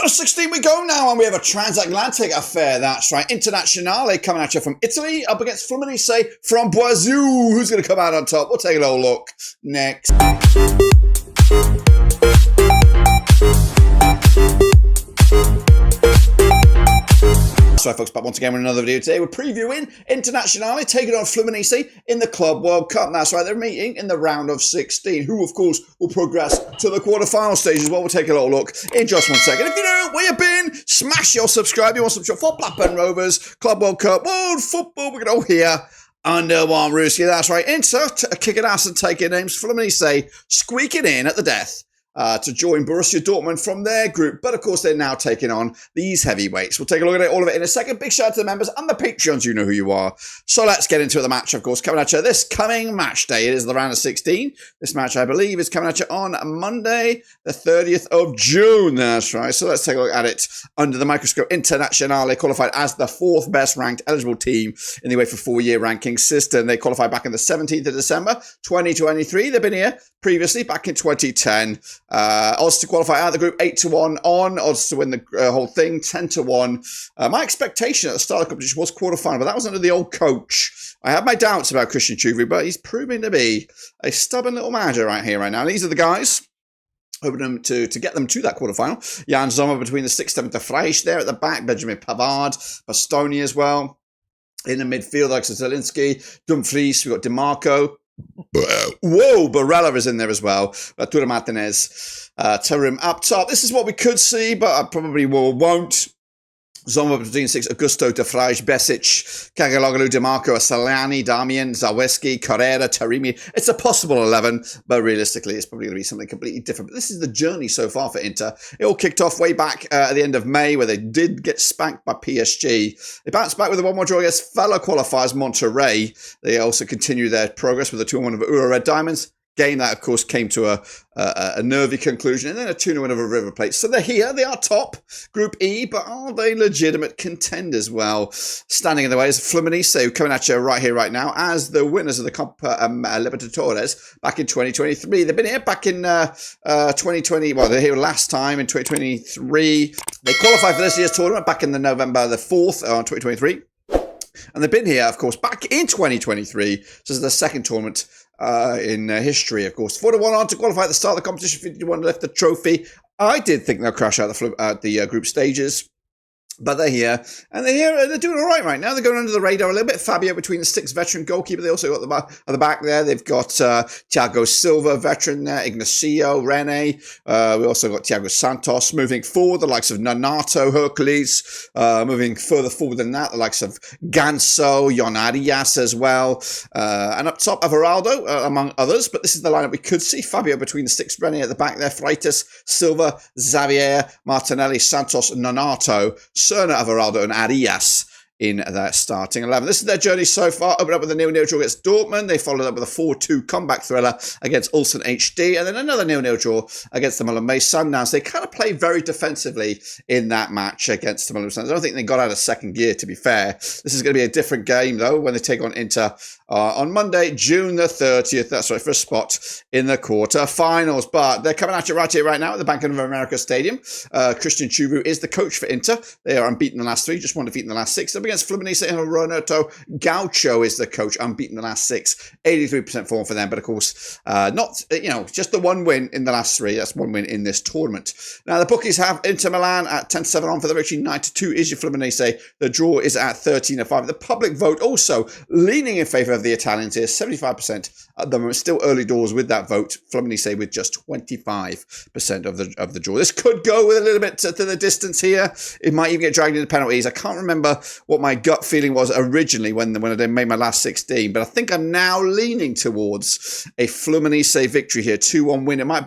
Round of 16 we go now, and we have a transatlantic affair. That's right, Internazionale coming at you from Italy up against Fluminese from Brazil. Who's going to come out on top? We'll take a little look next. That's right, folks, back once again with another video today. We're previewing Internazionale taking on Fluminese in the Club World Cup. That's right, they're meeting in the round of 16, who, of course, will progress to the quarter-final stage as well. We'll take a little look in just 1 second. If you know where you've been, smash your subscribe. You want some shot for Blackburn Rovers, Club World Cup, World Football. We're going to go here under one Ruski. That's right, Inter kicking ass and taking names. Fluminese squeaking in at the death. To join Borussia Dortmund from their group. But, of course, they're now taking on these heavyweights. We'll take a look at all of it in a second. Big shout out to the members and the Patreons. You know who you are. So let's get into the match, of course, coming at you this coming match day. It is the round of 16. This match, I believe, is coming at you on Monday, the 30th of June. That's right. So let's take a look at it under the microscope. Internazionale qualified as the 4th best ranked eligible team in the UEFA 4-year ranking system. They qualified back in the 17th of December, 2023. They've been here previously, back in 2010. Odds to qualify out of the group 8-1 on. Odds to win the whole thing 10-1. My expectation at the start of the competition was quarterfinal, but that was under the old coach. I had my doubts about Christian Chuvri, but he's proving to be a stubborn little manager right here, right now. These are the guys. Hoping them to get them to that quarterfinal. Jan Sommer between the 6th, 7th, Freisch there at the back. Benjamin Pavard, Bastoni as well. In the midfield, like Zelinski, Dumfries. We've got DiMarco. Whoa, Barella is in there as well. Tura Martinez, Tarim up top. This is what we could see, but I probably won't. Zomba between 6, Augusto, De Frij, Besic, Kagaloglu, DiMarco, Salani, Damian, Zaweski, Carrera, Tarimi. It's a possible 11, but realistically, it's probably going to be something completely different. But this is the journey so far for Inter. It all kicked off way back at the end of May, where they did get spanked by PSG. They bounced back with a 1-1 draw against fellow qualifiers Monterrey. They also continue their progress with a 2-1 of Ura Red Diamonds. Game that, of course, came to a nervy conclusion, and then a 2-0 win over River Plate. So they're here, they are top, Group E, but are they legitimate contenders? Well, standing in the way is Fluminese, who coming at you right here, right now, as the winners of the Copa Libertadores back in 2023. They've been here back in 2020, well, they're here last time in 2023. They qualified for this year's tournament back in the November the 4th, 2023. And they've been here, of course, back in 2023. So this is the second tournament in history, of course. 4-1 on to qualify at the start of the competition. 51 to lift the trophy. I did think they'll crash out the group stages. But they're here, and they're here, and they're doing all right now. They're going under the radar a little bit. Fabio between the 6 veteran goalkeeper. They also got at the back there. They've got Thiago Silva, veteran there, Ignacio, Rene. We also got Thiago Santos moving forward, the likes of Nanato, Hercules. Moving further forward than that, the likes of Ganso, Jon Arias as well. And up top, Everaldo, among others. But this is the lineup we could see. Fabio between the 6, Rene at the back there, Freitas, Silva, Xavier, Martinelli, Santos, Nanato, Cerna, Everaldo, and Arias in that starting 11. This is their journey so far. Opened up with a 0-0 draw against Dortmund. They followed up with a 4-2 comeback thriller against Ulsan HD. And then another 0-0 draw against the Malmö Sundowns. They kind of played very defensively in that match against the Malmö Sundowns. I don't think they got out of second gear, to be fair. This is going to be a different game, though, when they take on Inter on Monday, June the 30th. That's right, for a spot in the quarter-finals. But they're coming at you right here, right now at the Bank of America Stadium. Christian Chuvri is the coach for Inter. They are unbeaten in the last 3, just one defeat in the last 6. They're against Fluminese, and Renato Gaucho is the coach, unbeaten the last 6, 83% form for them. But of course, not, just the 1 win in the last 3. That's 1 win in this tournament. Now the bookies have Inter Milan at 10-7 on for the victory. 9-2 is your Fluminese. The draw is at 13-5. The public vote also leaning in favour of the Italians here, 75% at the moment. Still early doors with that vote. Fluminese with just 25% of the draw. This could go with a little bit to the distance here. It might even get dragged into penalties. I can't remember what my gut feeling was originally when I made my last 16, but I think I'm now leaning towards a Fluminese victory here, 2-1 win. It might have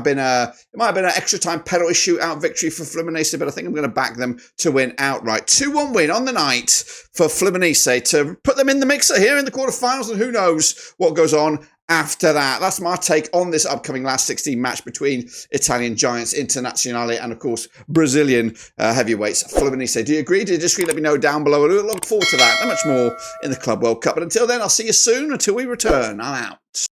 been an extra time penalty shootout victory for Fluminese, but I think I'm going to back them to win outright. 2-1 win on the night for Fluminese to put them in the mixer here in the quarterfinals, and who knows what goes on after that. That's my take on this upcoming last 16 match between Italian giants Internazionale and, of course, Brazilian heavyweights Fluminese. Do you agree? Do you disagree? Let me know down below. I look forward to that and much more in the Club World Cup. But until then, I'll see you soon until we return. I'm out.